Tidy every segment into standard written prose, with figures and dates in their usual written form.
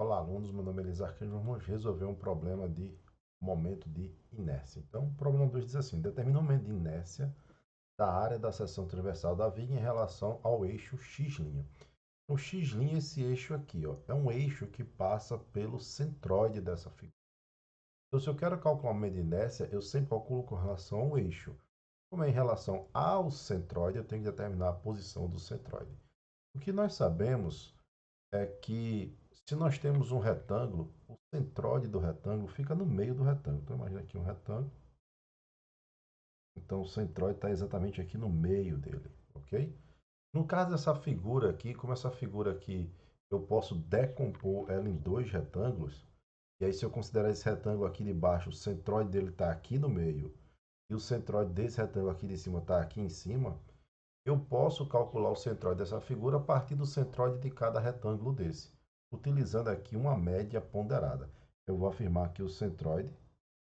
Olá, alunos. Meu nome é Elisarquim. Vamos resolver um problema de momento de inércia. Então, o problema 2 diz assim: determina o momento de inércia da área da seção transversal da viga em relação ao eixo x'. O x', esse eixo aqui, ó, é um eixo que passa pelo centroide dessa figura. Então, se eu quero calcular o momento de inércia, eu sempre calculo com relação ao eixo. Como é em relação ao centroide, eu tenho que determinar a posição do centroide. O que nós sabemos é que se nós temos um retângulo, o centroide do retângulo fica no meio do retângulo. Então, imagina aqui um retângulo. Então, o centroide está exatamente aqui no meio dele, ok? No caso dessa figura aqui, como essa figura aqui, eu posso decompor ela em dois retângulos, e aí se eu considerar esse retângulo aqui de baixo, o centroide dele está aqui no meio, e o centroide desse retângulo aqui de cima está aqui em cima, eu posso calcular o centroide dessa figura a partir do centroide de cada retângulo desse, utilizando aqui uma média ponderada. Eu vou afirmar aqui o centroide,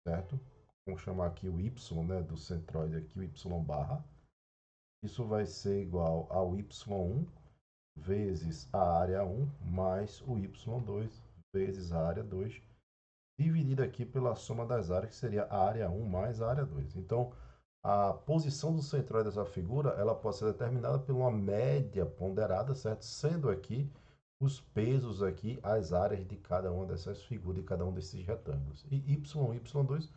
certo? Vamos chamar aqui o y, né, do centroide aqui, o y barra. Isso vai ser igual ao y1 vezes a área 1 mais o y2 vezes a área 2, dividido aqui pela soma das áreas, que seria a área 1 mais a área 2. Então, a posição do centroide dessa figura, ela pode ser determinada por uma média ponderada, certo? Sendo aqui os pesos aqui, as áreas de cada uma dessas figuras, de cada um desses retângulos. E y1 e y2,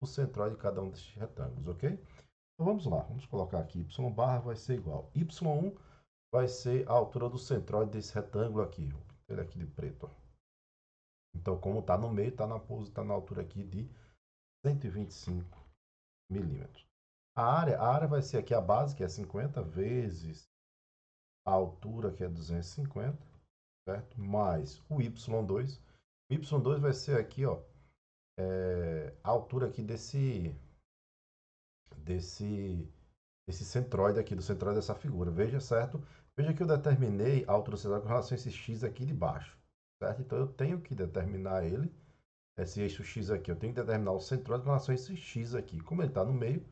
o centroide de cada um desses retângulos, ok? Então vamos lá, vamos colocar aqui y barra vai ser igual. Y1 vai ser a altura do centroide desse retângulo aqui. Vou pintar ele aqui de preto, ó. Então, como está no meio, está na altura aqui de 125 milímetros. A área vai ser aqui a base, que é 50, vezes a altura, que é 250, certo? Mais o y2. O y2 vai ser aqui, ó, a altura aqui desse, desse centroide aqui, do centroide dessa figura. Veja, certo? Veja que eu determinei a altura do centroide com relação a esse x aqui de baixo, certo? Então, eu tenho que determinar ele, esse eixo x aqui, eu tenho que determinar o centroide com relação a esse x aqui. Como ele está no meio,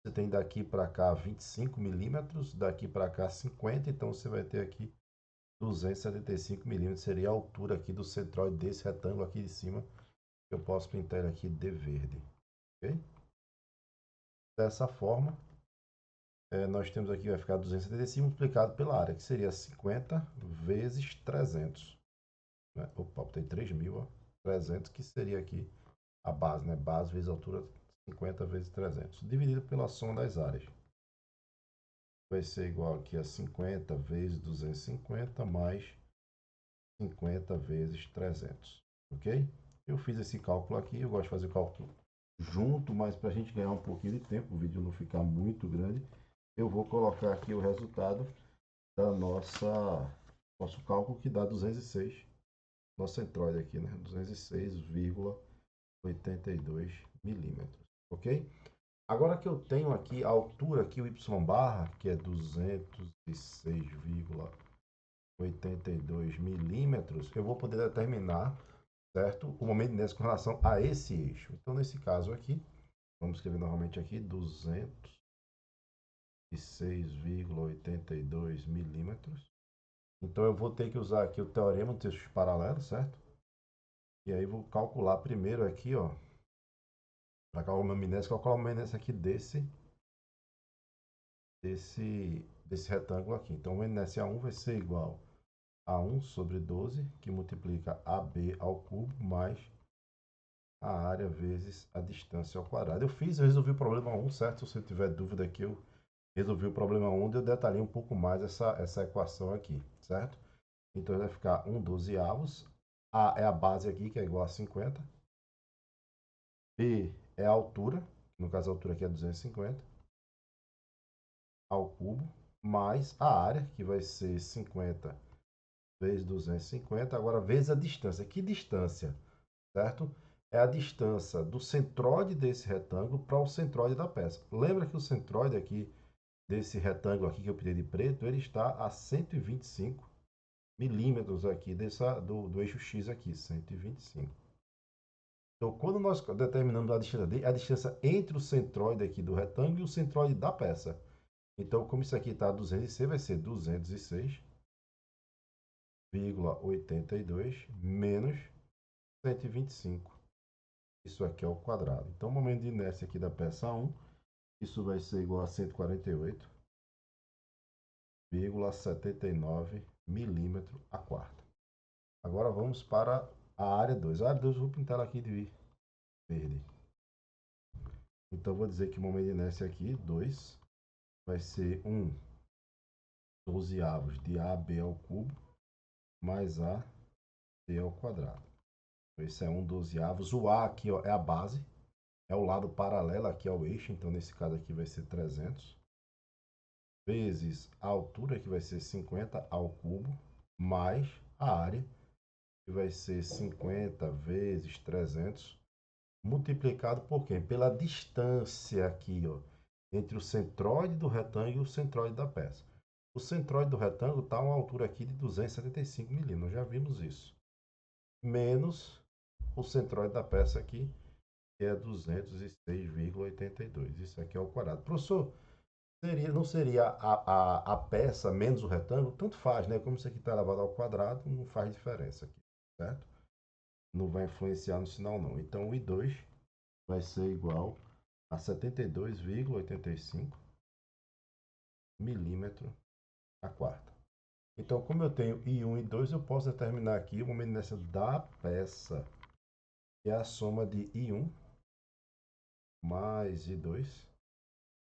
você tem daqui para cá 25 milímetros, daqui para cá 50, então você vai ter aqui 275 milímetros, seria a altura aqui do centroide desse retângulo aqui de cima. Eu posso pintar ele aqui de verde, ok? Dessa forma, nós temos aqui, vai ficar 275 multiplicado pela área, que seria 50 vezes 300. Né? Opa, tem 3.000, ó. 300, que seria aqui a base, né? Base vezes altura, 50 vezes 300, dividido pela soma das áreas. Vai ser igual aqui a 50 vezes 250 mais 50 vezes 300, ok? Eu fiz esse cálculo aqui, eu gosto de fazer o cálculo junto, mas para a gente ganhar um pouquinho de tempo, o vídeo não ficar muito grande, eu vou colocar aqui o resultado da nosso cálculo, que dá 206, nosso centroide aqui, né? 206,82 milímetros, ok? Agora que eu tenho aqui a altura, aqui o y barra, que é 206,82 milímetros, eu vou poder determinar, certo, o momento de inércia com relação a esse eixo. Então, nesse caso aqui, vamos escrever novamente aqui, 206,82 milímetros. Então, eu vou ter que usar aqui o teorema dos eixos paralelos, certo? E aí, vou calcular primeiro aqui, ó, para calcular o meu inércia, calcular o meu inércia aqui desse retângulo aqui. Então, o NSA1 vai ser igual a 1 sobre 12, que multiplica AB ao cubo, mais a área vezes a distância ao quadrado. Eu resolvi o problema 1, certo? Se você tiver dúvida aqui, eu resolvi o problema 1 e eu detalhei um pouco mais essa equação aqui, certo? Então, vai ficar 1 dozeavos. A é a base aqui, que é igual a 50. B é a altura, no caso a altura aqui é 250, ao cubo, mais a área, que vai ser 50 vezes 250, agora vezes a distância. Que distância, certo? É a distância do centroide desse retângulo para o centroide da peça. Lembra que o centroide aqui, desse retângulo aqui que eu pintei de preto, ele está a 125 milímetros aqui do eixo X aqui, 125. Então, quando nós determinamos a distância dele, a distância entre o centroide aqui do retângulo e o centroide da peça. Então, como isso aqui está a 206, vai ser 206 2,82 menos 125. Isso aqui é o quadrado. Então, o momento de inércia aqui da peça 1, isso vai ser igual a 148,79 milímetros a quarta. Agora vamos para a área 2. A área 2 eu vou pintar ela aqui de verde. Então, vou dizer que o momento de inércia aqui, 2, vai ser 1/12 de AB ao cubo mais AC ao quadrado. Então, esse é 1/12. O A aqui, ó, é a base, é o lado paralelo aqui ao eixo, então nesse caso aqui vai ser 300, vezes a altura, que vai ser 50 ao cubo, mais a área, que vai ser 50 vezes 300, multiplicado por quê? Pela distância aqui, ó, entre o centroide do retângulo e o centroide da peça. O centroide do retângulo está a uma altura aqui de 275 milímetros, já vimos isso. Menos o centroide da peça aqui, que é 206,82. Isso aqui é o quadrado. Professor, não seria a peça menos o retângulo? Tanto faz, né? Como isso aqui está elevado ao quadrado, não faz diferença aqui, certo? Não vai influenciar no sinal, não. Então, o I2 vai ser igual a 72,85 milímetros a quarta. Então, como eu tenho I1 e I2, eu posso determinar aqui o momento de inércia da peça, que é a soma de I1 mais I2,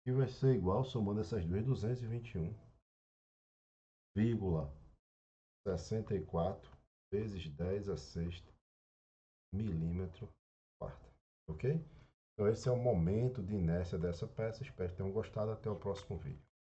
que vai ser igual, somando essas duas, 221,64 vezes 10 a sexta milímetro quarta. Ok? Então esse é o momento de inércia dessa peça. Espero que tenham gostado. Até o próximo vídeo.